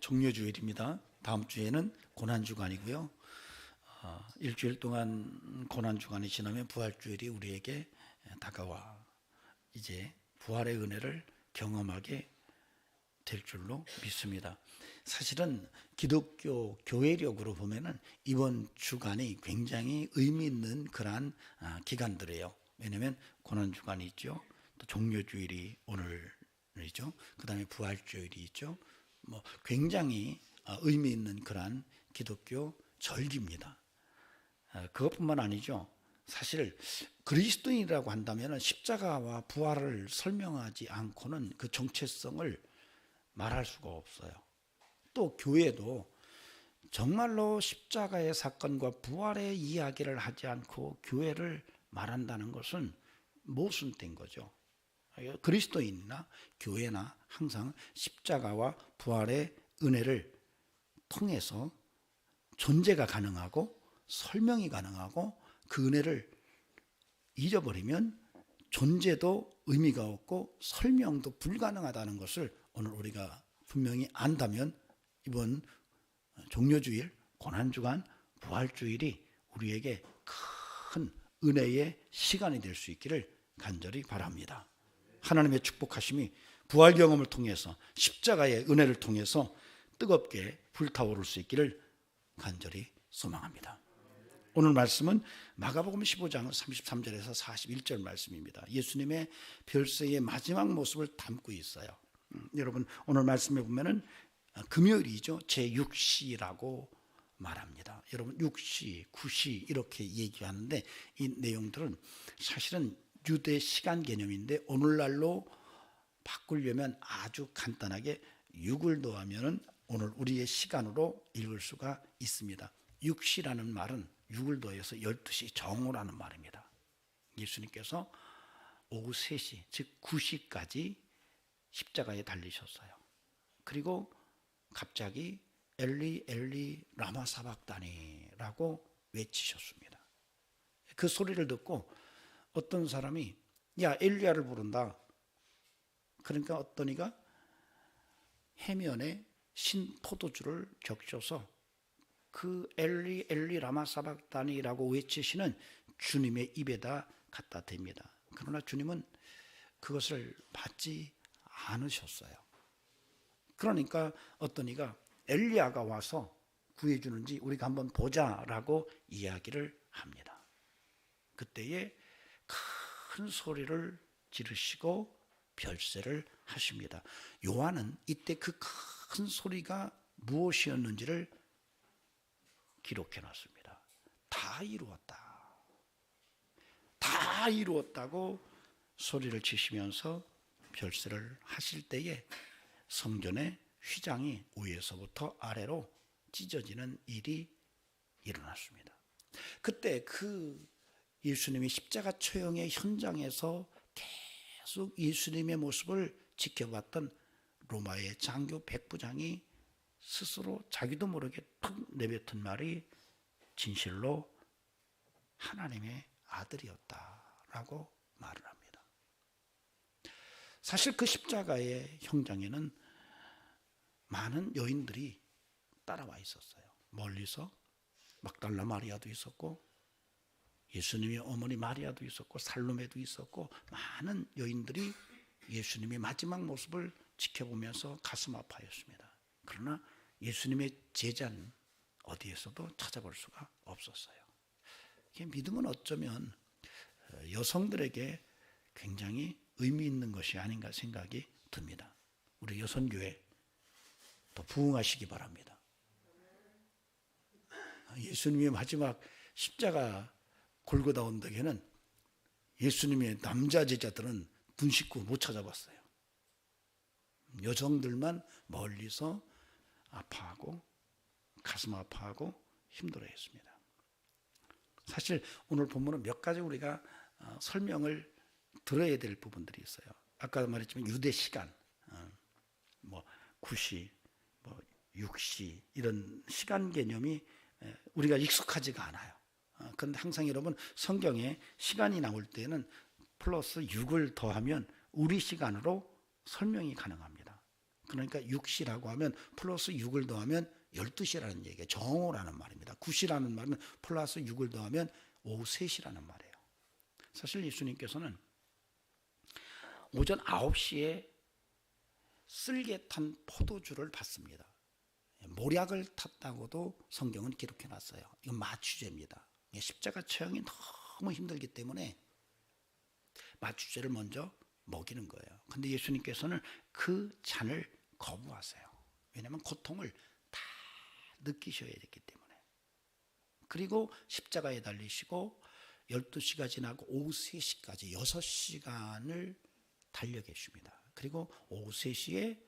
종료주일입니다. 다음 주에는 고난주간이고요. 일주일 동안 고난주간이 지나면 부활주일이 우리에게 다가와 이제 부활의 은혜를 경험하게 될 줄로 믿습니다. 사실은 기독교 교회력으로 보면은 이번 주간이 굉장히 의미 있는 그러한 기간들이에요. 왜냐하면 고난주간이 있죠. 또 종료주일이 오늘이죠. 그 다음에 부활주일이 있죠. 굉장히 의미 있는 그러한 기독교 절기입니다. 그것뿐만 아니죠. 사실 그리스도인이라고 한다면 십자가와 부활을 설명하지 않고는 그 정체성을 말할 수가 없어요. 또 교회도 정말로 십자가의 사건과 부활의 이야기를 하지 않고 교회를 말한다는 것은 모순된 거죠. 그리스도인이나 교회나 항상 십자가와 부활의 은혜를 통해서 존재가 가능하고 설명이 가능하고 그 은혜를 잊어버리면 존재도 의미가 없고 설명도 불가능하다는 것을 오늘 우리가 분명히 안다면 이번 종료주일, 고난주간, 부활주일이 우리에게 큰 은혜의 시간이 될 수 있기를 간절히 바랍니다. 하나님의 축복하심이 부활 경험을 통해서 십자가의 은혜를 통해서 뜨겁게 불타오를 수 있기를 간절히 소망합니다. 오늘 말씀은 마가복음 15장 33절에서 41절 말씀입니다. 예수님의 별세의 마지막 모습을 담고 있어요. 여러분 오늘 말씀에 보면은 금요일이죠. 제6시라고 말합니다. 여러분 6시, 9시 이렇게 얘기하는데 이 내용들은 사실은 유대 시간 개념인데 오늘날로 바꾸려면 아주 간단하게 6을 더하면 오늘 우리의 시간으로 읽을 수가 있습니다. 6시라는 말은 6을 더해서 12시 정오라는 말입니다. 예수님께서 오후 3시 즉 9시까지 십자가에 달리셨어요. 그리고 갑자기 엘리 엘리 라마 사박다니라고 외치셨습니다. 그 소리를 듣고 어떤 사람이 야 엘리야를 부른다. 그러니까 어떤 이가 해면에 신 포도주를 적셔서 그 엘리 엘리 라마 사박다니라고 외치시는 주님의 입에다 갖다 댑니다. 그러나 주님은 그것을 받지 않으셨어요. 그러니까 어떤 이가 엘리야가 와서 구해주는지 우리가 한번 보자라고 이야기를 합니다. 그때에 큰 소리를 지르시고 별세를 하십니다. 요한은 이때 그 큰 소리가 무엇이었는지를 기록해놨습니다. 다 이루었다. 다 이루었다고 소리를 치시면서 별세를 하실 때에 성전의 휘장이 위에서부터 아래로 찢어지는 일이 일어났습니다. 그때 그 예수님이 십자가 처형의 현장에서 계속 예수님의 모습을 지켜봤던 로마의 장교 백부장이 스스로 자기도 모르게 툭 내뱉은 말이 진실로 하나님의 아들이었다라고 말을 합니다. 사실 그 십자가의 현장에는 많은 여인들이 따라와 있었어요. 멀리서 막달라 마리아도 있었고 예수님의 어머니 마리아도 있었고 살로메도 있었고 많은 여인들이 예수님의 마지막 모습을 지켜보면서 가슴 아파했습니다. 그러나 예수님의 제자는 어디에서도 찾아볼 수가 없었어요. 믿음은 어쩌면 여성들에게 굉장히 의미 있는 것이 아닌가 생각이 듭니다. 우리 여성교회 더 부흥하시기 바랍니다. 예수님의 마지막 십자가 골고다 언덕에는 예수님의 남자 제자들은 눈 씻고 못 찾아봤어요. 여성들만 멀리서 아파하고 가슴 아파하고 힘들어했습니다. 사실 오늘 본문은 몇 가지 우리가 설명을 들어야 될 부분들이 있어요. 아까 말했지만 유대 시간, 9시, 6시 이런 시간 개념이 우리가 익숙하지가 않아요. 그런데 항상 여러분 성경에 시간이 나올 때는 플러스 6을 더하면 우리 시간으로 설명이 가능합니다. 그러니까 6시라고 하면 플러스 6을 더하면 12시라는 얘기예요. 정오라는 말입니다. 9시라는 말은 플러스 6을 더하면 오후 3시라는 말이에요. 사실 예수님께서는 오전 9시에 쓸개 탄 포도주를 받습니다. 모략을 탔다고도 성경은 기록해 놨어요. 이건 마취죄입니다. 십자가 처형이 너무 힘들기 때문에 마취죄를 먼저 먹이는 거예요. 근데 예수님께서는 그 잔을 거부하세요. 왜냐하면 고통을 다 느끼셔야 됐기 때문에. 그리고 십자가에 달리시고 12시가 지나고 오후 3시까지 6시간을 달려 계십니다. 그리고 오후 3시에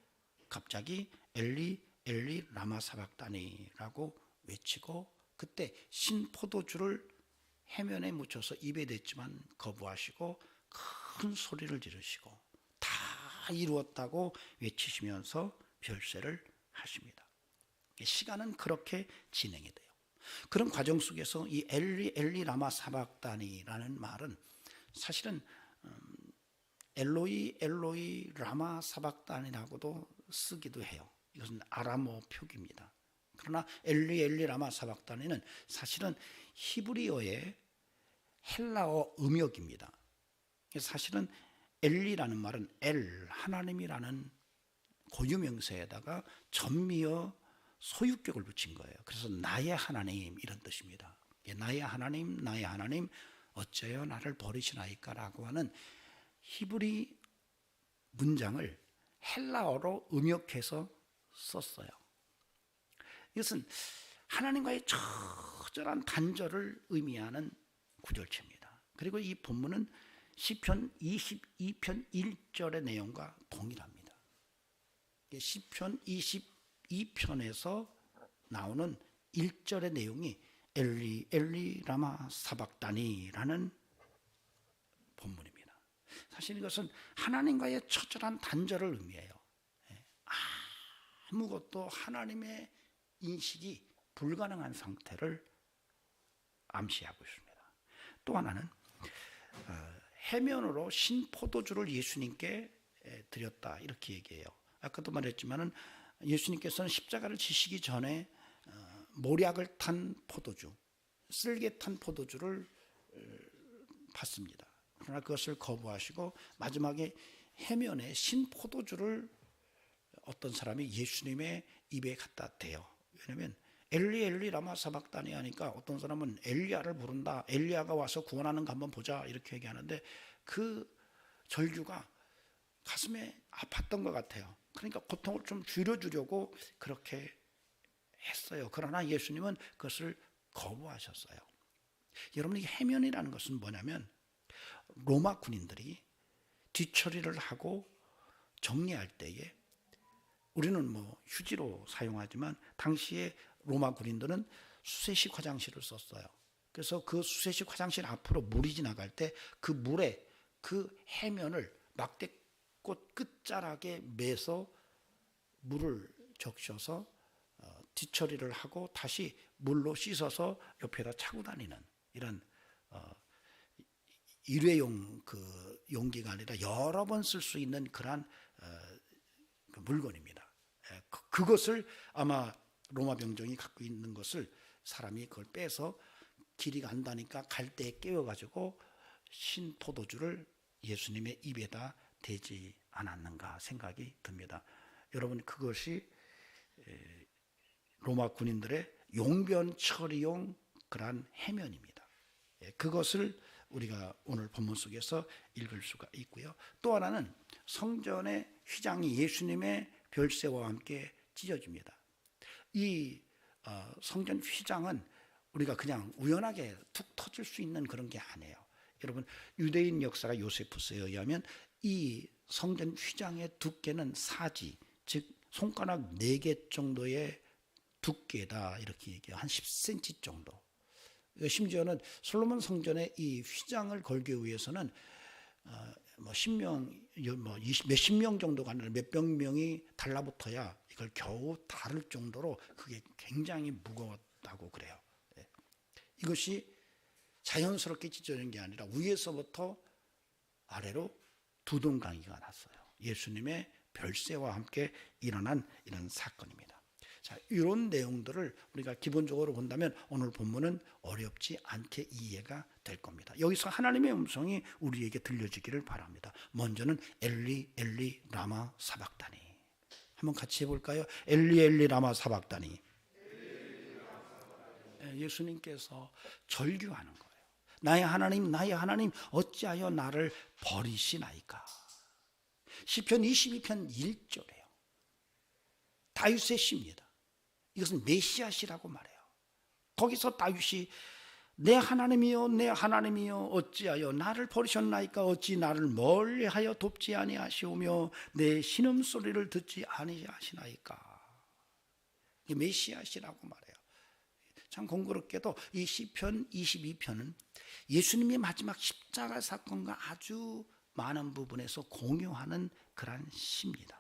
갑자기 엘리 엘리 라마 사박다니라고 외치고, 그때 신포도주를 해면에 묻혀서 입에 댔지만 거부하시고 큰 소리를 지르시고 다 이루었다고 외치시면서 별세를 하십니다. 시간은 그렇게 진행이 돼요. 그런 과정 속에서 이 엘리 엘리 라마 사박다니라는 말은 사실은 엘로이 엘로이 라마 사박다니라고도 쓰기도 해요. 이것은 아람어 표기입니다. 그러나 엘리 엘리 라마 사박다니는 사실은 히브리어의 헬라어 음역입니다. 사실은 엘리라는 말은 엘 하나님이라는 고유명사에다가 전미어 소유격을 붙인 거예요. 그래서 나의 하나님 이런 뜻입니다. 나의 하나님 어째여 나를 버리시나이까라고 하는 히브리 문장을 헬라어로 음역해서 썼어요. 이것은 하나님과의 처절한 단절을 의미하는 구절체입니다. 그리고 이 본문은 시편 22편 1절의 내용과 동일합니다. 시편 22편에서 나오는 1절의 내용이 엘리 엘리 라마 사박다니라는 본문입니다. 사실 이것은 하나님과의 처절한 단절을 의미해요. 아무것도 하나님의 인식이 불가능한 상태를 암시하고 있습니다. 또 하나는 해면으로 신포도주를 예수님께 드렸다 이렇게 얘기해요. 아까도 말했지만은 예수님께서는 십자가를 지시기 전에 모략을 탄 포도주, 쓸개 탄 포도주를 받습니다. 그러나 그것을 거부하시고 마지막에 해면에 신포도주를 어떤 사람이 예수님의 입에 갖다 대요. 왜냐하면 엘리 엘리 라마 사박다니 하니까 어떤 사람은 엘리야를 부른다, 엘리야가 와서 구원하는 거 한번 보자 이렇게 얘기하는데 그 절규가 가슴에 아팠던 것 같아요. 그러니까 고통을 좀 줄여주려고 그렇게 했어요. 그러나 예수님은 그것을 거부하셨어요. 여러분, 이 해면이라는 것은 뭐냐면 로마 군인들이 뒤처리를 하고 정리할 때에 우리는 뭐 휴지로 사용하지만 당시에 로마 군인들은 수세식 화장실을 썼어요. 그래서 그 수세식 화장실 앞으로 물이 지나갈 때 그 물에 그 해면을 막대꽃 끝자락에 매서 물을 적셔서 뒤처리를 하고 다시 물로 씻어서 옆에다 차고 다니는 이런 일회용 그 용기가 아니라 여러 번 쓸 수 있는 그러한 그 물건입니다. 그것을 아마 로마 병정이 갖고 있는 것을 사람이 그걸 빼서 길이가 안다니까 갈 때에 깨워가지고 신포도주를 예수님의 입에다 대지 않았는가 생각이 듭니다. 여러분, 그것이 로마 군인들의 용변 처리용 그러한 해면입니다. 그것을 우리가 오늘 본문 속에서 읽을 수가 있고요. 또 하나는 성전의 휘장이 예수님의 별세와 함께 찢어집니다. 이 성전 휘장은 우리가 그냥 우연하게 툭 터질 수 있는 그런 게 아니에요. 여러분, 유대인 역사가 요세푸스에 의하면 이 성전 휘장의 두께는 사지, 즉 손가락 4개 정도의 두께다 이렇게 얘기해요. 한 10cm 정도. 심지어는 솔로몬 성전에 이 휘장을 걸기 위해서는 뭐 10명, 뭐 20, 몇십 명 정도가 아니라 몇백 명이 달라붙어야 이걸 겨우 다룰 정도로 그게 굉장히 무거웠다고 그래요. 이것이 자연스럽게 찢어진 게 아니라 위에서부터 아래로 두동강이가 났어요. 예수님의 별세와 함께 일어난 이런 사건입니다. 자, 이런 내용들을 우리가 기본적으로 본다면 오늘 본문은 어렵지 않게 이해가 될 겁니다. 여기서 하나님의 음성이 우리에게 들려지기를 바랍니다. 먼저는 엘리 엘리 라마 사박다니. 한번 같이 해볼까요? 엘리 엘리 라마 사박다니. 예수님께서 절규하는 거예요. 나의 하나님 어찌하여 나를 버리시나이까. 시편 22편 1절에요. 다윗의 시입니다. 이것은 메시아시라고 말해요. 거기서 다윗이 내 하나님이여 내 하나님이여 어찌하여 나를 버리셨나이까. 어찌 나를 멀리하여 돕지 아니하시오며 내 신음소리를 듣지 아니하시나이까. 이게 메시아시라고 말해요. 참 공교롭게도 이 시편 22편은 예수님의 마지막 십자가 사건과 아주 많은 부분에서 공유하는 그런 시입니다.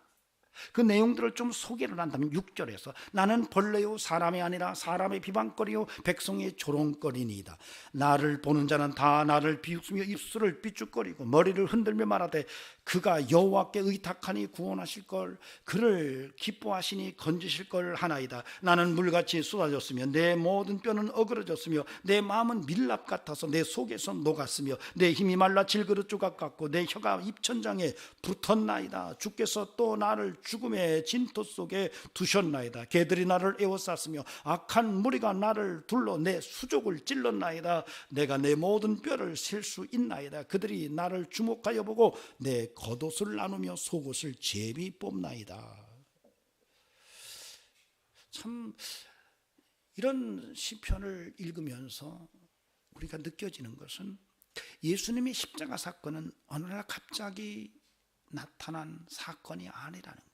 그 내용들을 좀 소개를 한다면 6절에서 나는 벌레요 사람이 아니라 사람의 비방거리요 백성의 조롱거리니이다. 나를 보는 자는 다 나를 비웃으며 입술을 삐죽거리고 머리를 흔들며 말하되 그가 여호와께 의탁하니 구원하실 걸 그를 기뻐하시니 건지실 걸 하나이다. 나는 물같이 쏟아졌으며 내 모든 뼈는 어그러졌으며 내 마음은 밀랍 같아서 내 속에서 녹았으며 내 힘이 말라 질그릇 조각 같고 내 혀가 입천장에 붙었나이다. 주께서 또 나를 죽음의 진토 속에 두셨나이다. 개들이 나를 에워쌌으며 악한 무리가 나를 둘러 내 수족을 찔렀나이다. 내가 내 모든 뼈를 셀 수 있나이다. 그들이 나를 주목하여 보고 내 겉옷을 나누며 속옷을 제비 뽑나이다. 참 이런 시편을 읽으면서 우리가 느껴지는 것은 예수님의 십자가 사건은 어느 날 갑자기 나타난 사건이 아니라는 거예요.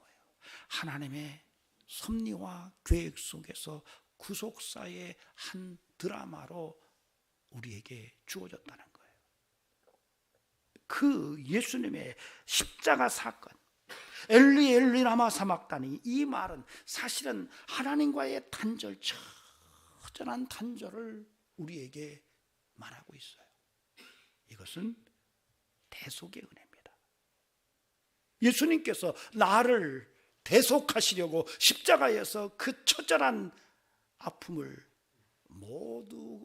하나님의 섭리와 계획 속에서 구속사의 한 드라마로 우리에게 주어졌다는 거예요. 그 예수님의 십자가 사건, 엘리 엘리 라마 사박다니, 이 말은 사실은 하나님과의 단절, 처절한 단절을 우리에게 말하고 있어요. 이것은 대속의 은혜입니다. 예수님께서 나를 대속하시려고 십자가에서 그 처절한 아픔을 모두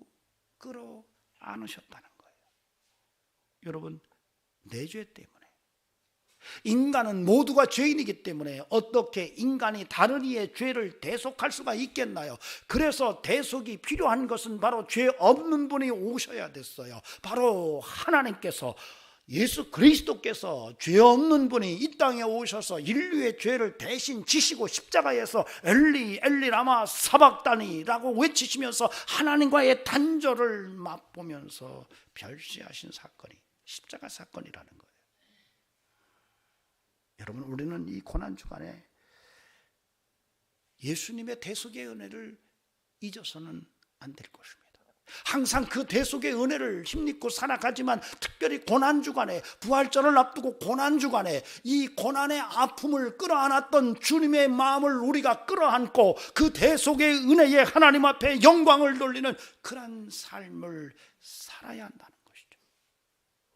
끌어안으셨다는 거예요. 여러분, 내 죄 때문에, 인간은 모두가 죄인이기 때문에 어떻게 인간이 다른 이의 죄를 대속할 수가 있겠나요? 그래서 대속이 필요한 것은 바로 죄 없는 분이 오셔야 됐어요. 바로 하나님께서, 예수 그리스도께서 죄 없는 분이 이 땅에 오셔서 인류의 죄를 대신 지시고 십자가에서 엘리 엘리 라마 사박다니라고 외치시면서 하나님과의 단절을 맛보면서 별시하신 사건이 십자가 사건이라는 거예요. 여러분, 우리는 이 고난주간에 예수님의 대속의 은혜를 잊어서는 안 될 것입니다. 항상 그 대속의 은혜를 힘입고 살아가지만 특별히 고난주간에, 부활절을 앞두고 고난주간에 이 고난의 아픔을 끌어안았던 주님의 마음을 우리가 끌어안고 그 대속의 은혜에 하나님 앞에 영광을 돌리는 그런 삶을 살아야 한다는 것이죠.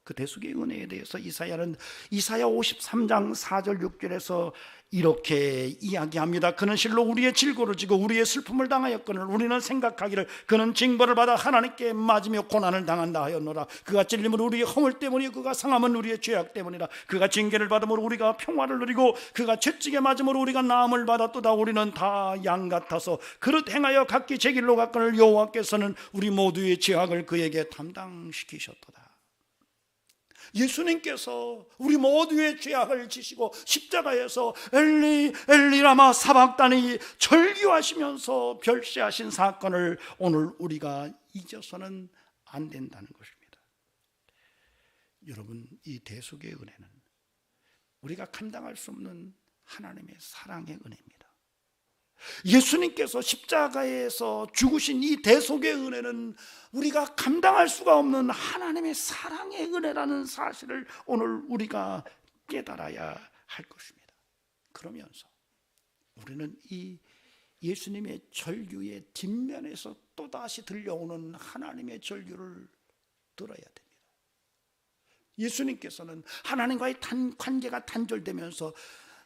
그 대속의 은혜에 대해서 이사야는 이사야 53장 4절 6절에서 이렇게 이야기합니다. 그는 실로 우리의 질고를 지고 우리의 슬픔을 당하였거늘 우리는 생각하기를 그는 징벌을 받아 하나님께 맞으며 고난을 당한다 하였노라. 그가 찔림은 우리의 허물 때문이요 그가 상함은 우리의 죄악 때문이라. 그가 징계를 받음으로 우리가 평화를 누리고 그가 채찍에 맞음으로 우리가 나음을 받았도다. 우리는 다 양 같아서 그릇 행하여 각기 제 길로 갔거늘 여호와께서는 우리 모두의 죄악을 그에게 담당시키셨도다. 예수님께서 우리 모두의 죄악을 지시고 십자가에서 엘리 엘리 라마 사박다니 절규하시면서 별시하신 사건을 오늘 우리가 잊어서는 안 된다는 것입니다. 여러분, 이 대속의 은혜는 우리가 감당할 수 없는 하나님의 사랑의 은혜입니다. 예수님께서 십자가에서 죽으신 이 대속의 은혜는 우리가 감당할 수가 없는 하나님의 사랑의 은혜라는 사실을 오늘 우리가 깨달아야 할 것입니다. 그러면서 우리는 이 예수님의 절규의 뒷면에서 또다시 들려오는 하나님의 절규를 들어야 됩니다. 예수님께서는 하나님과의 관계가 단절되면서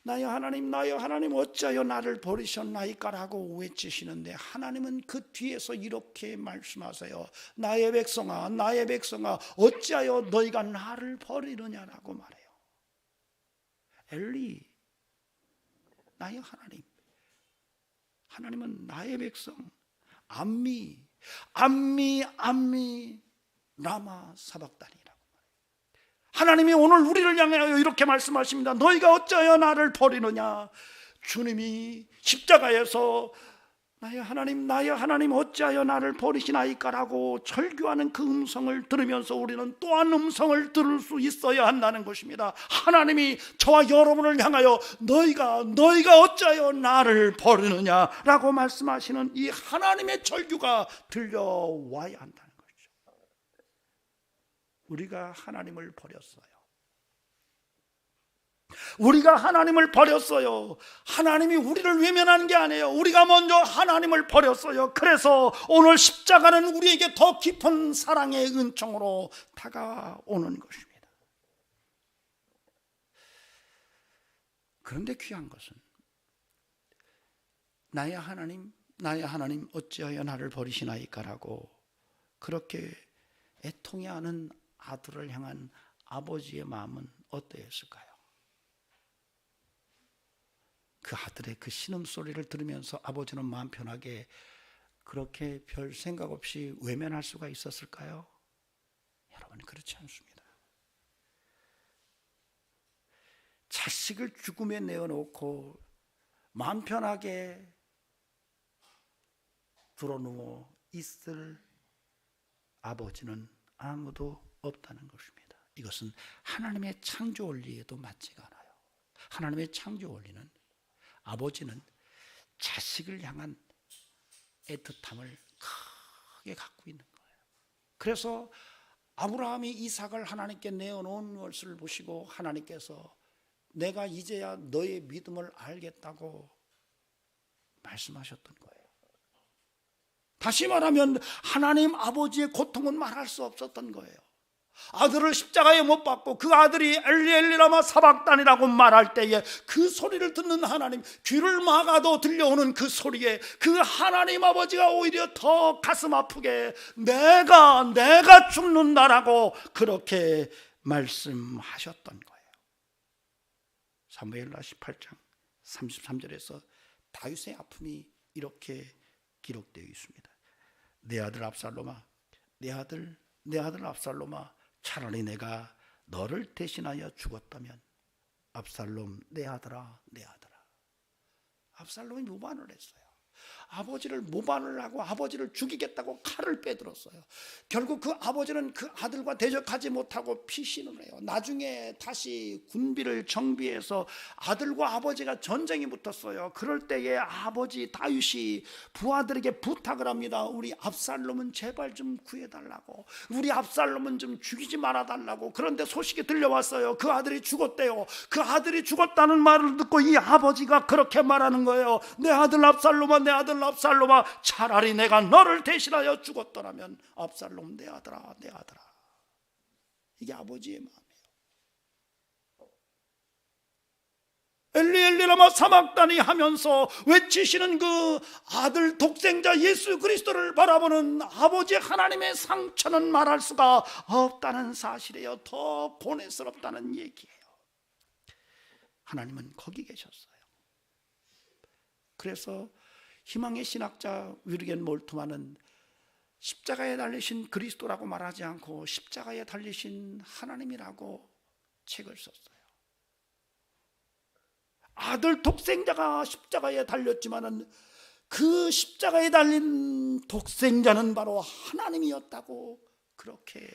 나의 하나님 어찌하여 나를 버리셨나이까라고 외치시는데, 하나님은 그 뒤에서 이렇게 말씀하세요. 나의 백성아 어찌하여 너희가 나를 버리느냐라고 말해요. 엘리, 나의 하나님은 나의 백성, 암미 라마 사박다니라고 말해요. 하나님이 오늘 우리를 향하여 이렇게 말씀하십니다. 너희가 어찌하여 나를 버리느냐. 주님이 십자가에서 나의 하나님 어찌하여 나를 버리시나이까라고 절규하는 그 음성을 들으면서 우리는 또한 음성을 들을 수 있어야 한다는 것입니다. 하나님이 저와 여러분을 향하여 너희가 어찌하여 나를 버리느냐라고 말씀하시는 이 하나님의 절규가 들려와야 한다는 것이죠. 우리가 하나님을 버렸어요. 우리가 하나님을 버렸어요. 하나님이 우리를 외면한 게 아니에요. 우리가 먼저 하나님을 버렸어요. 그래서 오늘 십자가는 우리에게 더 깊은 사랑의 은총으로 다가오는 것입니다. 그런데 귀한 것은 나의 하나님 어찌하여 나를 버리시나이까라고 그렇게 애통해하는 아들을 향한 아버지의 마음은 어떠했을까요? 그 아들의 그 신음소리를 들으면서 아버지는 마음 편하게 그렇게 별 생각 없이 외면할 수가 있었을까요? 여러분, 그렇지 않습니다. 자식을 죽음에 내어놓고 마음 편하게 드러누워 있을 아버지는 아무도 없다는 것입니다. 이것은 하나님의 창조 원리에도 맞지가 않아요. 하나님의 창조 원리는 아버지는 자식을 향한 애틋함을 크게 갖고 있는 거예요. 그래서 아브라함이 이삭을 하나님께 내어놓은 것을 보시고 하나님께서 내가 이제야 너의 믿음을 알겠다고 말씀하셨던 거예요. 다시 말하면 하나님 아버지의 고통은 말할 수 없었던 거예요. 아들을 십자가에 못 박고 그 아들이 엘리 라마 사박단이라고 말할 때에 그 소리를 듣는 하나님, 귀를 막아도 들려오는 그 소리에 그 하나님 아버지가 오히려 더 가슴 아프게 내가 죽는다라고 그렇게 말씀하셨던 거예요. 사무엘하 18장 33절에서 다윗의 아픔이 이렇게 기록되어 있습니다. 내 아들 압살롬아, 내 아들 압살롬아, 차라리 내가 너를 대신하여 죽었다면. 압살롬, 내 아들아. 압살롬이 모반을 했어요. 아버지를 모반을 하고 아버지를 죽이겠다고 칼을 빼들었어요. 결국 그 아버지는 그 아들과 대적하지 못하고 피신을 해요. 나중에 다시 군비를 정비해서 아들과 아버지가 전쟁이 붙었어요. 그럴 때에 아버지 다윗이 부하들에게 부탁을 합니다. 우리 압살롬은 제발 좀 구해달라고, 우리 압살롬은 좀 죽이지 말아달라고. 그런데 소식이 들려왔어요. 그 아들이 죽었대요. 그 아들이 죽었다는 말을 듣고 이 아버지가 그렇게 말하는 거예요. 내 아들 압살롬아, 차라리 내가 너를 대신하여 죽었더라면. 압살롬, 내 아들아. 이게 아버지의 마음이에요. 엘리 라마 사박다니 하면서 외치시는 그 아들 독생자 예수 그리스도를 바라보는 아버지 하나님의 상처는 말할 수가 없다는 사실이에요. 더 고뇌스럽다는 얘기예요. 하나님은 거기 계셨어요. 그래서 희망의 신학자 위르겐 몰트만은 십자가에 달리신 그리스도라고 말하지 않고 십자가에 달리신 하나님이라고 책을 썼어요. 아들 독생자가 십자가에 달렸지만은 그 십자가에 달린 독생자는 바로 하나님이었다고 그렇게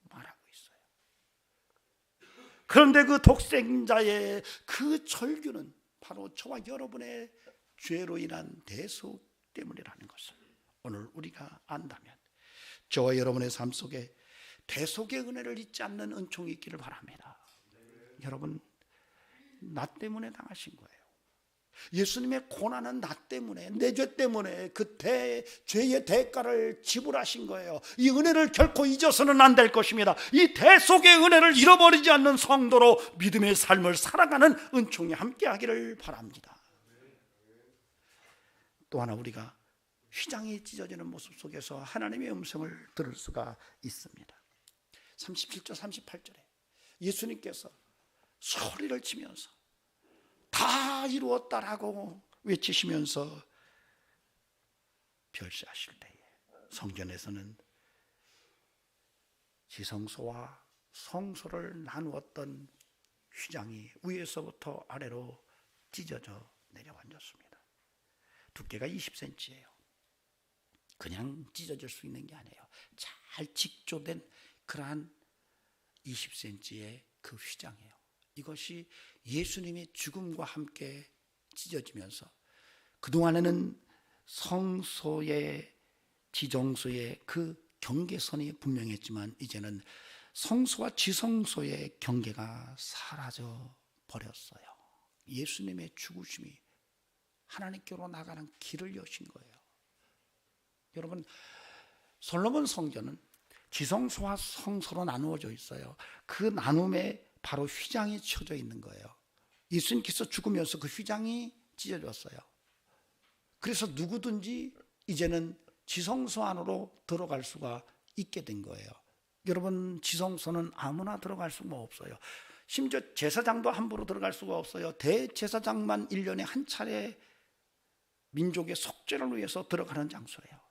말하고 있어요. 그런데 그 독생자의 그 절규는 바로 저와 여러분의 죄로 인한 대속 때문이라는 것을 오늘 우리가 안다면 저와 여러분의 삶 속에 대속의 은혜를 잊지 않는 은총이 있기를 바랍니다. 여러분, 나 때문에 당하신 거예요. 예수님의 고난은 나 때문에, 내 죄 때문에 그 죄의 대가를 지불하신 거예요. 이 은혜를 결코 잊어서는 안 될 것입니다. 이 대속의 은혜를 잃어버리지 않는 성도로 믿음의 삶을 살아가는 은총이 함께하기를 바랍니다. 또 하나, 우리가 휘장이 찢어지는 모습 속에서 하나님의 음성을 들을 수가 있습니다. 37절 38절에 예수님께서 소리를 치면서 다 이루었다라고 외치시면서 별세하실 때에 성전에서는 지성소와 성소를 나누었던 휘장이 위에서부터 아래로 찢어져 내려앉았습니다. 두께가 20cm예요. 그냥 찢어질 수 있는 게 아니에요. 잘 직조된 그러한 20cm의 그 휘장이에요. 이것이 예수님의 죽음과 함께 찢어지면서, 그동안에는 성소의 지정소의 그 경계선이 분명했지만 이제는 성소와 지성소의 경계가 사라져 버렸어요. 예수님의 죽으심이 하나님께로 나가는 길을 여신 거예요. 여러분, 솔로몬 성전은 지성소와 성소로 나누어져 있어요. 그 나눔에 바로 휘장이 쳐져 있는 거예요. 예수님께서 죽으면서 그 휘장이 찢어졌어요. 그래서 누구든지 이제는 지성소 안으로 들어갈 수가 있게 된 거예요. 여러분, 지성소는 아무나 들어갈 수가 없어요. 심지어 제사장도 함부로 들어갈 수가 없어요. 대제사장만 1년에 한 차례 민족의 속죄를 위해서 들어가는 장소예요.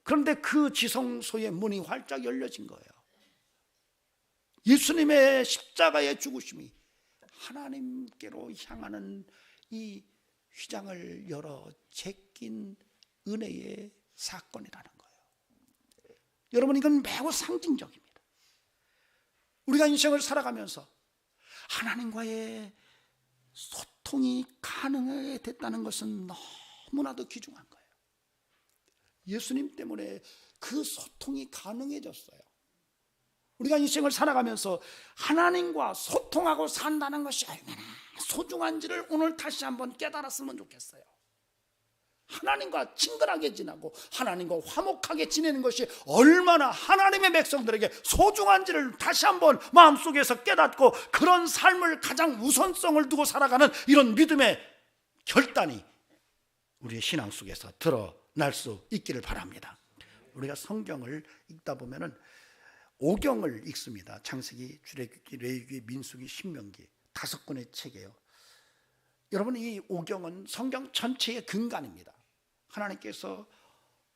그런데 그 지성소의 문이 활짝 열려진 거예요. 예수님의 십자가의 죽으심이 하나님께로 향하는 이 휘장을 열어 제낀 은혜의 사건이라는 거예요. 여러분, 이건 매우 상징적입니다. 우리가 인생을 살아가면서 하나님과의 소통이 가능하게 됐다는 것은 너무나도 귀중한 거예요. 예수님 때문에 그 소통이 가능해졌어요. 우리가 인생을 살아가면서 하나님과 소통하고 산다는 것이 얼마나 소중한지를 오늘 다시 한번 깨달았으면 좋겠어요. 하나님과 친근하게 지내고 하나님과 화목하게 지내는 것이 얼마나 하나님의 백성들에게 소중한지를 다시 한번 마음속에서 깨닫고, 그런 삶을 가장 우선성을 두고 살아가는 이런 믿음의 결단이 우리의 신앙 속에서 드러날 수 있기를 바랍니다. 우리가 성경을 읽다 보면은 오경을 읽습니다. 창세기, 출애굽기, 레위기, 민수기, 신명기 5권의 책이에요. 여러분, 이 오경은 성경 전체의 근간입니다. 하나님께서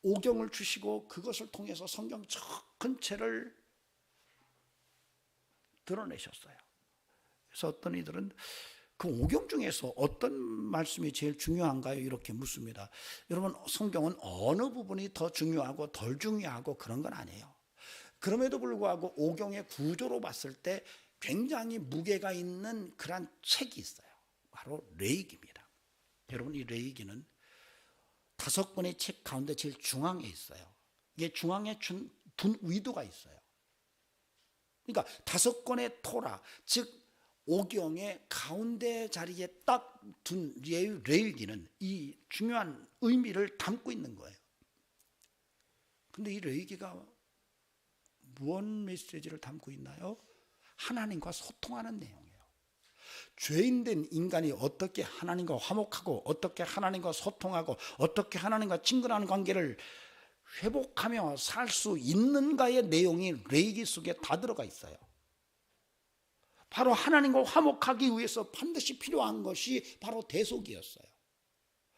오경을 주시고 그것을 통해서 성경 전체를 드러내셨어요. 그래서 어떤 이들은 그 오경 중에서 어떤 말씀이 제일 중요한가요? 이렇게 묻습니다. 여러분, 성경은 어느 부분이 더 중요하고 덜 중요하고 그런 건 아니에요. 그럼에도 불구하고 오경의 구조로 봤을 때 굉장히 무게가 있는 그런 책이 있어요. 바로 레위기입니다. 여러분, 이 레위기는 5권의 책 가운데 제일 중앙에 있어요. 이게 중앙에 둔 의도가 있어요. 그러니까 5권의 토라, 즉 오경의 가운데 자리에 딱 둔 레위기는 이 중요한 의미를 담고 있는 거예요. 그런데 이 레위기가 무언 메시지를 담고 있나요? 하나님과 소통하는 내용이에요. 죄인된 인간이 어떻게 하나님과 화목하고, 어떻게 하나님과 소통하고, 어떻게 하나님과 친근한 관계를 회복하며 살 수 있는가의 내용이 레위기 속에 다 들어가 있어요. 바로 하나님과 화목하기 위해서 반드시 필요한 것이 바로 대속이었어요.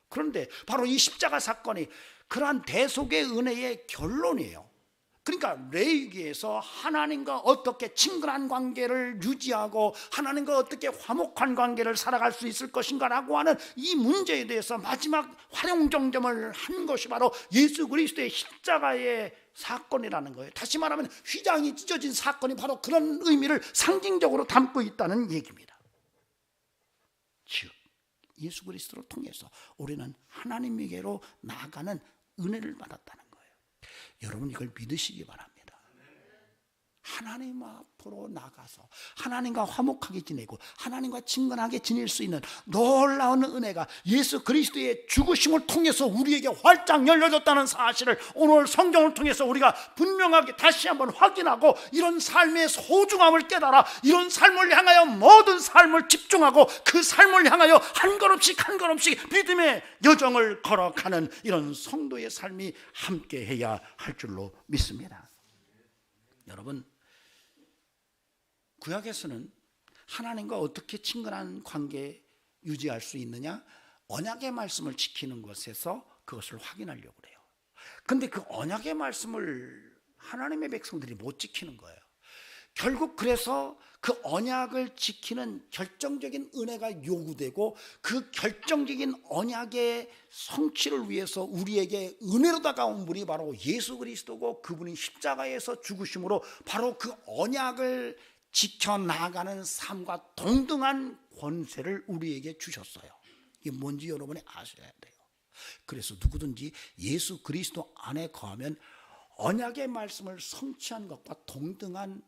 그런데 바로 이 십자가 사건이 그러한 대속의 은혜의 결론이에요. 그러니까 레위기에서 하나님과 어떻게 친근한 관계를 유지하고 하나님과 어떻게 화목한 관계를 살아갈 수 있을 것인가라고 하는 이 문제에 대해서 마지막 활용정점을 한 것이 바로 예수 그리스도의 십자가의 사건이라는 거예요. 다시 말하면 휘장이 찢어진 사건이 바로 그런 의미를 상징적으로 담고 있다는 얘기입니다. 즉 예수 그리스도를 통해서 우리는 하나님에게로 나아가는 은혜를 받았다는 거예요. 여러분, 이걸 믿으시기 바랍니다. 하나님 앞으로 나가서 하나님과 화목하게 지내고 하나님과 친근하게 지낼 수 있는 놀라운 은혜가 예수 그리스도의 죽으심을 통해서 우리에게 활짝 열려졌다는 사실을 오늘 성경을 통해서 우리가 분명하게 다시 한번 확인하고 이런 삶의 소중함을 깨달아 이런 삶을 향하여 모든 삶을 집중하고 그 삶을 향하여 한 걸음씩 한 걸음씩 믿음의 여정을 걸어가는 이런 성도의 삶이 함께해야 할 줄로 믿습니다. 여러분, 구약에서는 하나님과 어떻게 친근한 관계 유지할 수 있느냐? 언약의 말씀을 지키는 것에서 그것을 확인하려고 그래요. 그런데 그 언약의 말씀을 하나님의 백성들이 못 지키는 거예요. 결국 그래서 그 언약을 지키는 결정적인 은혜가 요구되고 그 결정적인 언약의 성취를 위해서 우리에게 은혜로 다가온 분이 바로 예수 그리스도고 그분이 십자가에서 죽으심으로 바로 그 언약을 지켜나가는 삶과 동등한 권세를 우리에게 주셨어요. 이게 뭔지 여러분이 아셔야 돼요. 그래서 누구든지 예수 그리스도 안에 거하면 언약의 말씀을 성취한 것과 동등한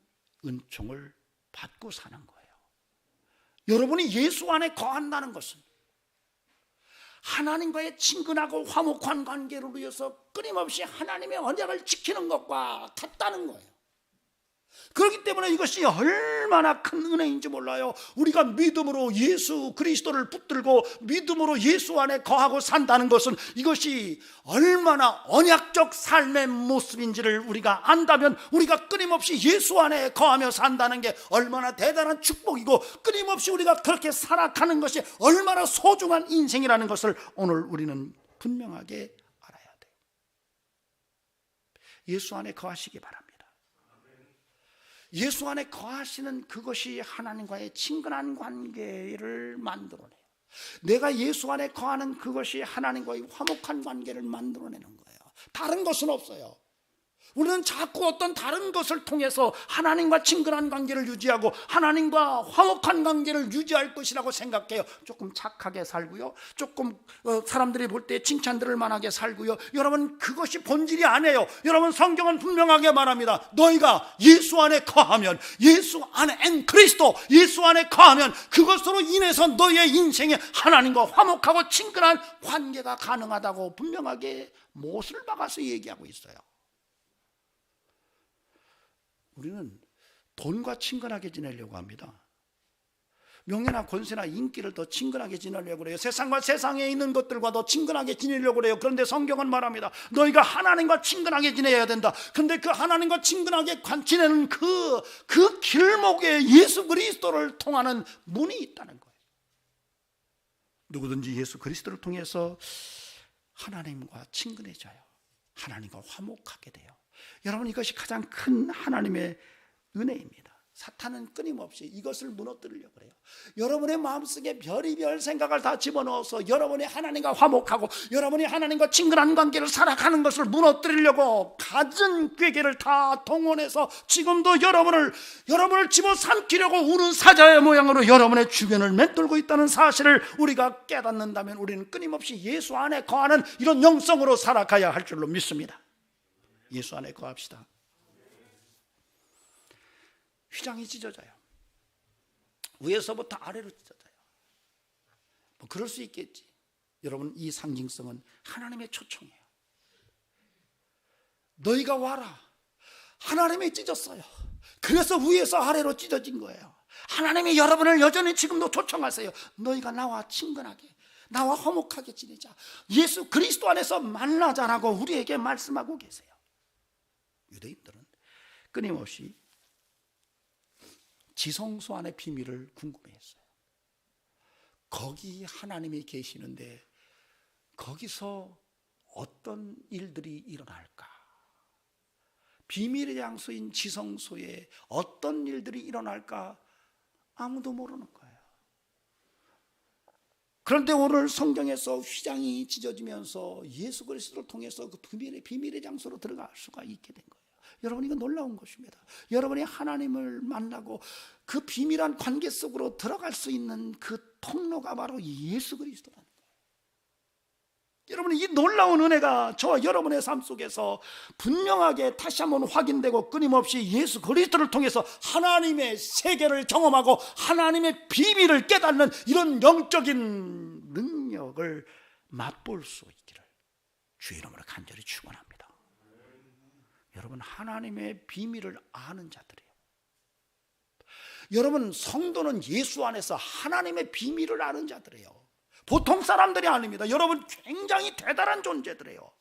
은총을 받고 사는 거예요. 여러분이 예수 안에 거한다는 것은 하나님과의 친근하고 화목한 관계를 위해서 끊임없이 하나님의 언약을 지키는 것과 같다는 거예요. 그렇기 때문에 이것이 얼마나 큰 은혜인지 몰라요. 우리가 믿음으로 예수 그리스도를 붙들고 믿음으로 예수 안에 거하고 산다는 것은 이것이 얼마나 언약적 삶의 모습인지를 우리가 안다면 우리가 끊임없이 예수 안에 거하며 산다는 게 얼마나 대단한 축복이고 끊임없이 우리가 그렇게 살아가는 것이 얼마나 소중한 인생이라는 것을 오늘 우리는 분명하게 알아야 돼요. 예수 안에 거하시기 바랍니다. 예수 안에 거하시는 그것이 하나님과의 친근한 관계를 만들어내요. 내가 예수 안에 거하는 그것이 하나님과의 화목한 관계를 만들어내는 거예요. 다른 것은 없어요. 우리는 자꾸 어떤 다른 것을 통해서 하나님과 친근한 관계를 유지하고 하나님과 화목한 관계를 유지할 것이라고 생각해요. 조금 착하게 살고요, 조금 사람들이 볼 때 칭찬 들을 만하게 살고요. 여러분, 그것이 본질이 아니에요. 여러분, 성경은 분명하게 말합니다. 너희가 예수 안에 거하면, 예수 안에 엔 그리스도, 예수 안에 거하면 그것으로 인해서 너희의 인생에 하나님과 화목하고 친근한 관계가 가능하다고 분명하게 못을 박아서 얘기하고 있어요. 우리는 돈과 친근하게 지내려고 합니다. 명예나 권세나 인기를 더 친근하게 지내려고 그래요. 세상과 세상에 있는 것들과 더 친근하게 지내려고 그래요. 그런데 성경은 말합니다. 너희가 하나님과 친근하게 지내야 된다. 그런데 그 하나님과 친근하게 지내는 그 길목에 예수 그리스도를 통하는 문이 있다는 거예요. 누구든지 예수 그리스도를 통해서 하나님과 친근해져요. 하나님과 화목하게 돼요. 여러분, 이것이 가장 큰 하나님의 은혜입니다. 사탄은 끊임없이 이것을 무너뜨리려고 해요. 여러분의 마음속에 별의별 생각을 다 집어넣어서 여러분이 하나님과 화목하고 여러분이 하나님과 친근한 관계를 살아가는 것을 무너뜨리려고 갖은 괴계를 다 동원해서 지금도 여러분을 집어삼키려고 우는 사자의 모양으로 여러분의 주변을 맴돌고 있다는 사실을 우리가 깨닫는다면 우리는 끊임없이 예수 안에 거하는 이런 영성으로 살아가야 할 줄로 믿습니다. 예수 안에 거합시다. 휘장이 찢어져요. 위에서부터 아래로 찢어져요. 뭐 그럴 수 있겠지. 여러분, 이 상징성은 하나님의 초청이에요. 너희가 와라. 하나님이 찢었어요. 그래서 위에서 아래로 찢어진 거예요. 하나님이 여러분을 여전히 지금도 초청하세요. 너희가 나와 친근하게, 나와 화목하게 지내자. 예수 그리스도 안에서 만나자라고 우리에게 말씀하고 계세요. 유대인들은 끊임없이 지성소 안의 비밀을 궁금해했어요. 거기 하나님이 계시는데 거기서 어떤 일들이 일어날까? 비밀의 장소인 지성소에 어떤 일들이 일어날까? 아무도 모르는 거예요. 그런데 오늘 성경에서 휘장이 찢어지면서 예수 그리스도를 통해서 그 비밀의 장소로 들어갈 수가 있게 된 거예요. 여러분, 이거 놀라운 것입니다. 여러분이 하나님을 만나고 그 비밀한 관계 속으로 들어갈 수 있는 그 통로가 바로 예수 그리스도라는 거예요. 여러분, 이 놀라운 은혜가 저와 여러분의 삶 속에서 분명하게 다시 한번 확인되고 끊임없이 예수 그리스도를 통해서 하나님의 세계를 경험하고 하나님의 비밀을 깨닫는 이런 영적인 능력을 맛볼 수 있기를 주의 이름으로 간절히 축원합니다. 여러분, 하나님의 비밀을 아는 자들이에요. 여러분, 성도는 예수 안에서 하나님의 비밀을 아는 자들이에요. 보통 사람들이 아닙니다. 여러분, 굉장히 대단한 존재들이에요.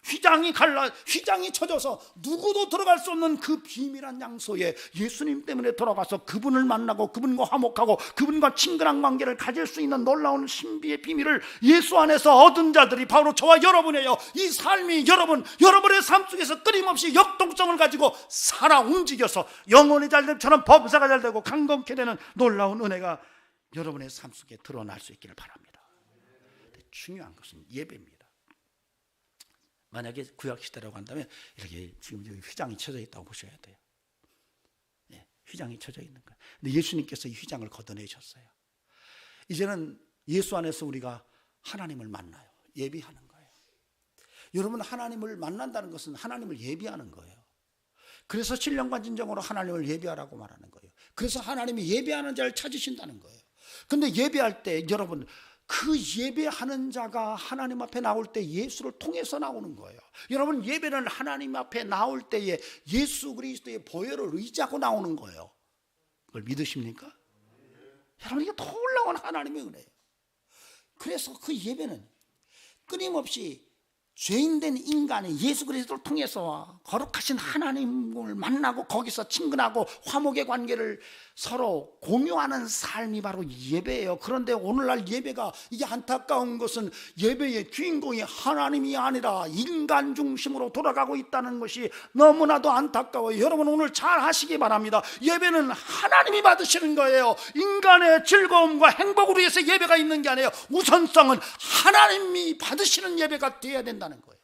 휘장이 쳐져서 누구도 들어갈 수 없는 그 비밀한 장소에 예수님 때문에 들어가서 그분을 만나고 그분과 화목하고 그분과 친근한 관계를 가질 수 있는 놀라운 신비의 비밀을 예수 안에서 얻은 자들이 바로 저와 여러분이에요. 이 삶이 여러분의 삶 속에서 끊임없이 역동성을 가지고 살아 움직여서 영혼이 잘 되처럼 범사가 잘 되고 강건케 되는 놀라운 은혜가 여러분의 삶 속에 드러날 수 있기를 바랍니다. 중요한 것은 예배입니다. 만약에 구약시대라고 한다면 이렇게 지금 여기 휘장이 쳐져 있다고 보셔야 돼요. 예, 휘장이 쳐져 있는 거예요. 근데 예수님께서 이 휘장을 걷어내셨어요. 이제는 예수 안에서 우리가 하나님을 만나요. 예비하는 거예요. 여러분, 하나님을 만난다는 것은 하나님을 예비하는 거예요. 그래서 신령과 진정으로 하나님을 예비하라고 말하는 거예요. 그래서 하나님이 예배하는 자를 찾으신다는 거예요. 근데 예배할 때 여러분, 그 예배하는 자가 하나님 앞에 나올 때 예수를 통해서 나오는 거예요. 여러분, 예배는 하나님 앞에 나올 때에 예수 그리스도의 보혈을 의지하고 나오는 거예요. 그걸 믿으십니까? 여러분, 이게 놀라운 하나님의 은혜예요. 그래서 그 예배는 끊임없이 죄인된 인간이 예수 그리스도를 통해서 거룩하신 하나님을 만나고 거기서 친근하고 화목의 관계를 서로 공유하는 삶이 바로 예배예요. 그런데 오늘날 예배가 이게 안타까운 것은 예배의 주인공이 하나님이 아니라 인간 중심으로 돌아가고 있다는 것이 너무나도 안타까워요. 여러분, 오늘 잘 하시기 바랍니다. 예배는 하나님이 받으시는 거예요. 인간의 즐거움과 행복을 위해서 예배가 있는 게 아니에요. 우선성은 하나님이 받으시는 예배가 되어야 된다는 거예요.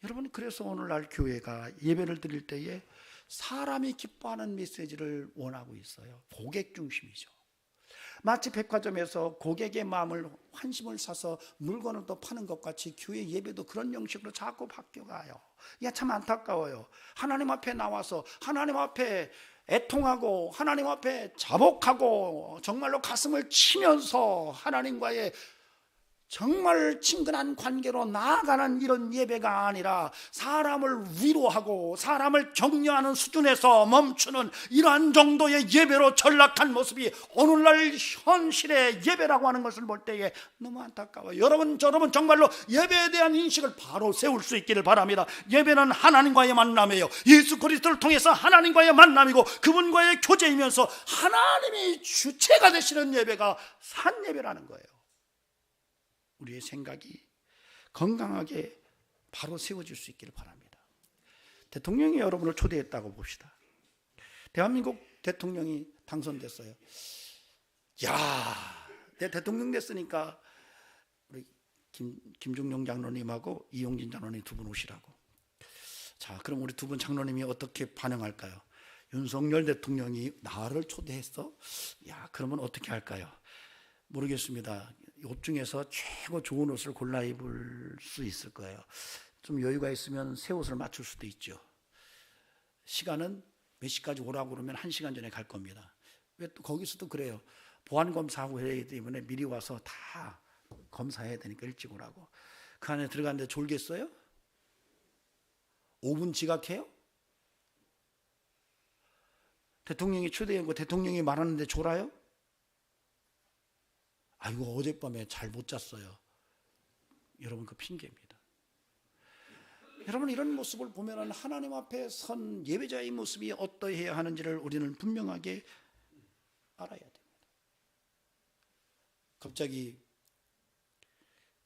여러분, 그래서 오늘날 교회가 예배를 드릴 때에 사람이 기뻐하는 메시지를 원하고 있어요. 고객 중심이죠. 마치 백화점에서 고객의 마음을 환심을 사서 물건을 더 파는 것 같이 교회 예배도 그런 형식으로 자꾸 바뀌어가요. 이게 참 안타까워요. 하나님 앞에 나와서 하나님 앞에 애통하고 하나님 앞에 자복하고 정말로 가슴을 치면서 하나님과의 정말 친근한 관계로 나아가는 이런 예배가 아니라 사람을 위로하고 사람을 격려하는 수준에서 멈추는 이러한 정도의 예배로 전락한 모습이 오늘날 현실의 예배라고 하는 것을 볼 때에 너무 안타까워요. 여러분 정말로 예배에 대한 인식을 바로 세울 수 있기를 바랍니다. 예배는 하나님과의 만남이에요. 예수 그리스도를 통해서 하나님과의 만남이고 그분과의 교제이면서 하나님이 주체가 되시는 예배가 산 예배라는 거예요. 우리의 생각이 건강하게 바로 세워질 수 있기를 바랍니다. 대통령이 여러분을 초대했다고 봅시다. 대한민국 대통령이 당선됐어요. 야, 내 대통령 됐으니까 우리 김중용 장로님하고 이용진 장로님 두 분 오시라고. 자, 그럼 우리 두 분 장로님이 어떻게 반응할까요? 윤석열 대통령이 나를 초대했어? 야, 그러면 어떻게 할까요? 모르겠습니다. 옷 중에서 최고 좋은 옷을 골라 입을 수 있을 거예요. 좀 여유가 있으면 새 옷을 맞출 수도 있죠. 시간은 몇 시까지 오라고 그러면 1시간 전에 갈 겁니다. 왜 또 거기서도 그래요. 보안검사하고 해야 되기 때문에 미리 와서 다 검사해야 되니까 일찍 오라고. 그 안에 들어갔는데 졸겠어요? 5분 지각해요? 대통령이 초대한 거 대통령이 말하는데 졸아요? 아이고, 어젯밤에 잘 못 잤어요. 여러분, 그 핑계입니다. 여러분, 이런 모습을 보면 하나님 앞에 선 예배자의 모습이 어떠해야 하는지를 우리는 분명하게 알아야 됩니다. 갑자기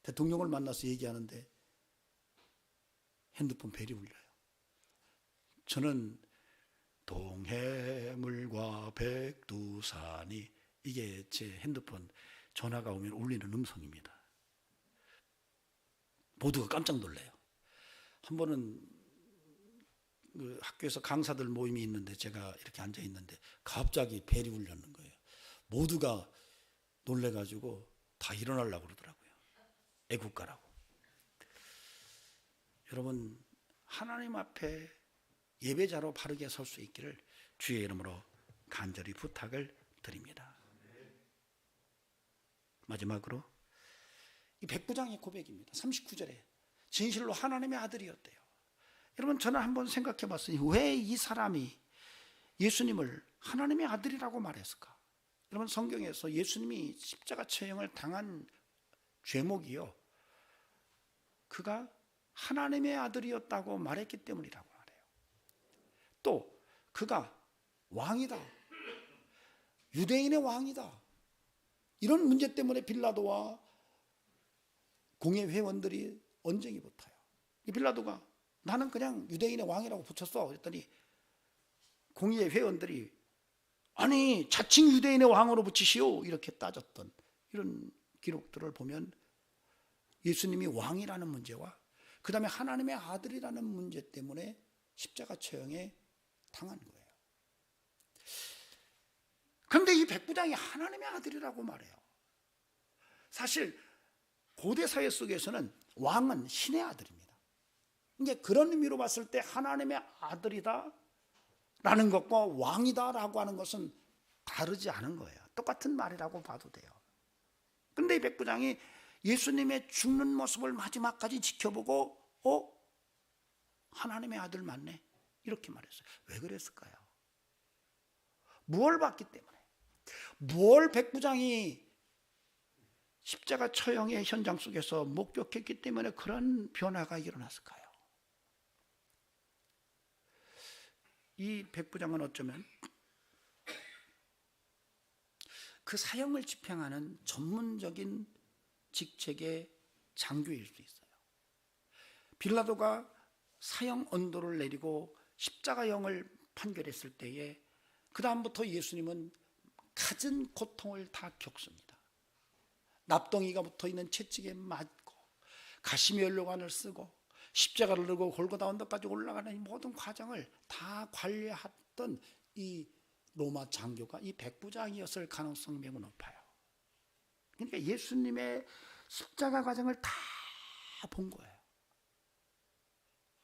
대통령을 만나서 얘기하는데 핸드폰 벨이 울려요. 저는 동해물과 백두산이, 이게 제 핸드폰 전화가 오면 울리는 음성입니다. 모두가 깜짝 놀래요. 한 번은 그 학교에서 강사들 모임이 있는데 제가 이렇게 앉아 있는데 갑자기 벨이 울렸는 거예요. 모두가 놀래가지고 다 다 일어나려고 그러더라고요. 애국가라고. 여러분, 하나님 앞에 예배자로 바르게 설 수 있기를 주의 이름으로 간절히 부탁을 드립니다. 마지막으로 이 백부장의 고백입니다. 39절에 진실로 하나님의 아들이었대요. 여러분, 저는 한번 생각해 봤어요. 왜 이 사람이 예수님을 하나님의 아들이라고 말했을까? 여러분, 성경에서 예수님이 십자가 처형을 당한 죄목이요, 그가 하나님의 아들이었다고 말했기 때문이라고 말해요. 또 그가 왕이다, 유대인의 왕이다, 이런 문제 때문에 빌라도와 공회 회원들이 언쟁이 붙어요. 이 빌라도가 나는 그냥 유대인의 왕이라고 붙였어 그랬더니 공회 회원들이 아니 자칭 유대인의 왕으로 붙이시오 이렇게 따졌던 이런 기록들을 보면 예수님이 왕이라는 문제와 그 다음에 하나님의 아들이라는 문제 때문에 십자가 처형에 당한 거예요. 그런데 이 백부장이 하나님의 아들이라고 말해요. 사실 고대 사회 속에서는 왕은 신의 아들입니다. 이게 그런 의미로 봤을 때 하나님의 아들이다 라는 것과 왕이다 라고 하는 것은 다르지 않은 거예요. 똑같은 말이라고 봐도 돼요. 그런데 이 백부장이 예수님의 죽는 모습을 마지막까지 지켜보고 하나님의 아들 맞네 이렇게 말했어요. 왜 그랬을까요? 무엇을 봤기 때문에, 무엇을 백부장이 십자가 처형의 현장 속에서 목격했기 때문에 그런 변화가 일어났을까요? 이 백부장은 어쩌면 그 사형을 집행하는 전문적인 직책의 장교일 수 있어요. 빌라도가 사형 언도를 내리고 십자가형을 판결했을 때에 그 다음부터 예수님은 갖은 고통을 다 겪습니다. 납덩이가 붙어있는 채찍에 맞고 가시미 연료관을 쓰고 십자가를 들고 골고다 언덕까지 올라가는 이 모든 과정을 다 관리했던 이 로마 장교가 이 백부장이었을 가능성이 매우 높아요. 그러니까 예수님의 십자가 과정을 다 본 거예요.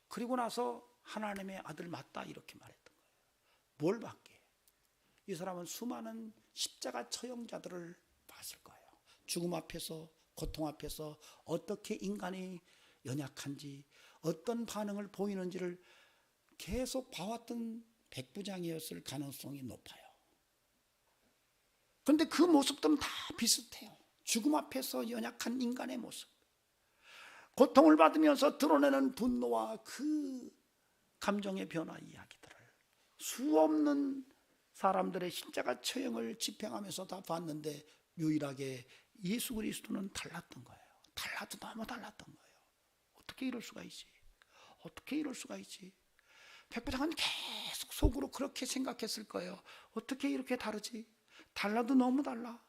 그리고 나서 하나님의 아들 맞다 이렇게 말했던 거예요. 뭘 봤기에? 이 사람은 수많은 십자가 처형자들을 봤을 거예요. 죽음 앞에서, 고통 앞에서 어떻게 인간이 연약한지, 어떤 반응을 보이는지를 계속 봐왔던 백부장이었을 가능성이 높아요. 그런데 그 모습들은 다 비슷해요. 죽음 앞에서 연약한 인간의 모습, 고통을 받으면서 드러내는 분노와 그 감정의 변화 이야기들을 수없는 사람들의 십자가 처형을 집행하면서 다 봤는데 유일하게 예수 그리스도는 달랐던 거예요. 달라도 너무 달랐던 거예요. 어떻게 이럴 수가 있지? 어떻게 이럴 수가 있지? 백부장은 계속 속으로 그렇게 생각했을 거예요. 어떻게 이렇게 다르지? 달라도 너무 달라.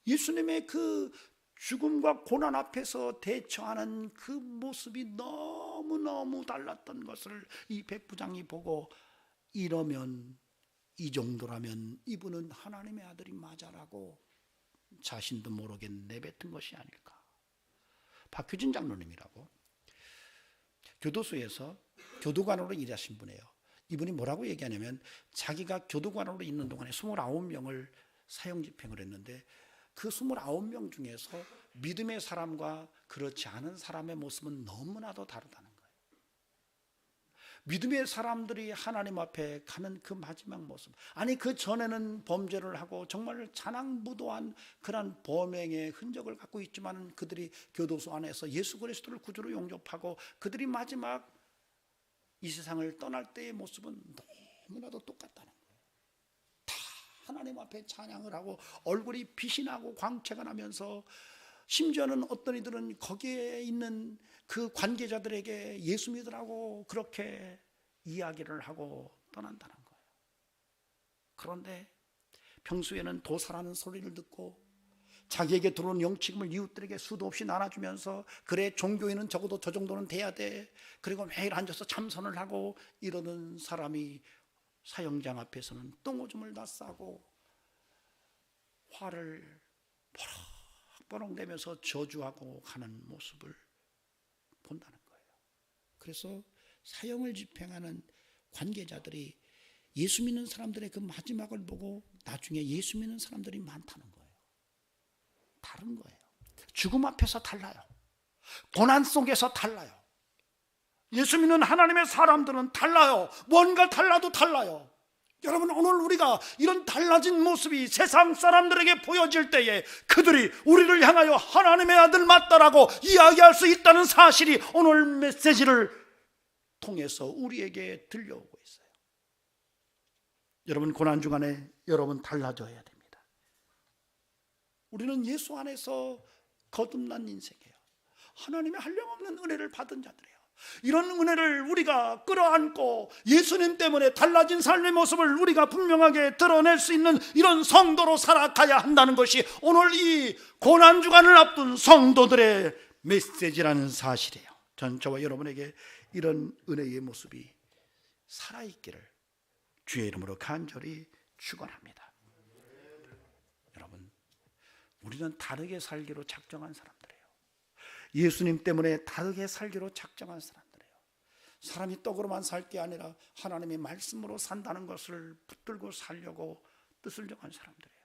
예수님의 그 죽음과 고난 앞에서 대처하는 그 모습이 너무너무 달랐던 것을 이 백부장이 보고 이러면, 이 정도라면 이분은 하나님의 아들이 맞아라고 자신도 모르게 내뱉은 것이 아닐까. 박효진 장로님이라고 교도소에서 교도관으로 일하신 분이에요. 이분이 뭐라고 얘기하냐면 자기가 교도관으로 있는 동안에 29명을 사형 집행을 했는데 그 29명 중에서 믿음의 사람과 그렇지 않은 사람의 모습은 너무나도 다르다는 거예요. 믿음의 사람들이 하나님 앞에 가는 그 마지막 모습, 아니 그 전에는 범죄를 하고 정말 잔악무도한 그런 범행의 흔적을 갖고 있지만 그들이 교도소 안에서 예수 그리스도를 구주로 영접하고 그들이 마지막 이 세상을 떠날 때의 모습은 너무나도 똑같다는 거예요. 다 하나님 앞에 찬양을 하고 얼굴이 빛이 나고 광채가 나면서 심지어는 어떤 이들은 거기에 있는 그 관계자들에게 예수 믿으라고 그렇게 이야기를 하고 떠난다는 거예요. 그런데 평소에는 도사라는 소리를 듣고 자기에게 들어온 영치금을 이웃들에게 수도 없이 나눠주면서 그래 종교인은 적어도 저 정도는 돼야 돼, 그리고 매일 앉아서 참선을 하고 이러는 사람이 사형장 앞에서는 똥오줌을 다 싸고 화를 버럭버럭대면서 저주하고 하는 모습을 본다는 거예요. 그래서 사형을 집행하는 관계자들이 예수 믿는 사람들의 그 마지막을 보고 나중에 예수 믿는 사람들이 많다는 거예요. 다른 거예요. 죽음 앞에서 달라요. 고난 속에서 달라요. 예수 믿는 하나님의 사람들은 달라요. 뭔가 달라도 달라요. 여러분, 오늘 우리가 이런 달라진 모습이 세상 사람들에게 보여질 때에 그들이 우리를 향하여 하나님의 아들 맞다라고 이야기할 수 있다는 사실이 오늘 메시지를 통해서 우리에게 들려오고 있어요. 여러분, 고난 주간에 여러분 달라져야 됩니다. 우리는 예수 안에서 거듭난 인생이에요. 하나님의 한량없는 은혜를 받은 자들이에요. 이런 은혜를 우리가 끌어안고 예수님 때문에 달라진 삶의 모습을 우리가 분명하게 드러낼 수 있는 이런 성도로 살아가야 한다는 것이 오늘 이 고난주간을 앞둔 성도들의 메시지라는 사실이에요. 전 저와 여러분에게 이런 은혜의 모습이 살아있기를 주의 이름으로 간절히 축원합니다. 여러분, 우리는 다르게 살기로 작정한 사람들이에요. 예수님 때문에 다르게 살기로 작정한 사람들이에요. 사람이 떡으로만 살 게 아니라 하나님의 말씀으로 산다는 것을 붙들고 살려고 뜻을 정한 사람들이에요.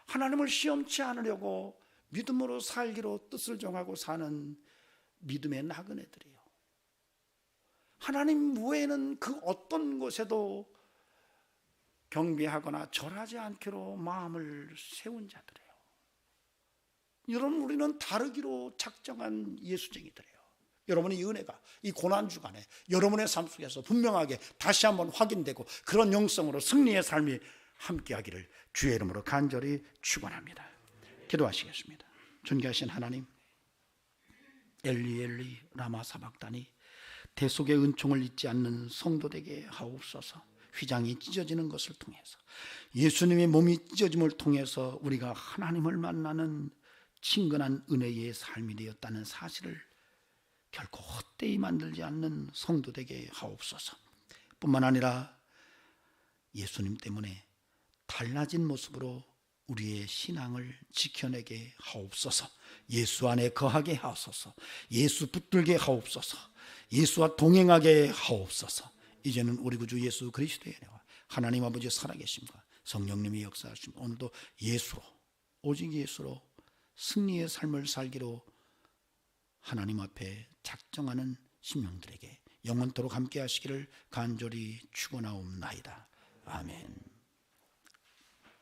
하나님을 시험치 않으려고 믿음으로 살기로 뜻을 정하고 사는 믿음의 나그네들이에요. 하나님 외에는 그 어떤 곳에도 경배하거나 절하지 않기로 마음을 세운 자들이에요. 여러분, 우리는 다르기로 작정한 예수쟁이들이에요. 여러분의 이 은혜가 이 고난주간에 여러분의 삶 속에서 분명하게 다시 한번 확인되고 그런 영성으로 승리의 삶이 함께하기를 주의 이름으로 간절히 축원합니다. 기도하시겠습니다. 존귀하신 하나님, 엘리 엘리 라마 사박다니, 대속의 은총을 잊지 않는 성도 되게 하옵소서. 휘장이 찢어지는 것을 통해서, 예수님의 몸이 찢어짐을 통해서 우리가 하나님을 만나는 친근한 은혜의 삶이 되었다는 사실을 결코 헛되이 만들지 않는 성도 되게 하옵소서. 뿐만 아니라 예수님 때문에 달라진 모습으로 우리의 신앙을 지켜내게 하옵소서. 예수 안에 거하게 하옵소서. 예수 붙들게 하옵소서. 예수와 동행하게 하옵소서. 이제는 우리 구주 예수 그리스도의 은혜와 하나님 아버지의 살아계심과 성령님의 역사하심, 오늘도 예수로, 오직 예수로 승리의 삶을 살기로 하나님 앞에 작정하는 심령들에게 영원토록 함께 하시기를 간절히 축원하옵나이다. 아멘.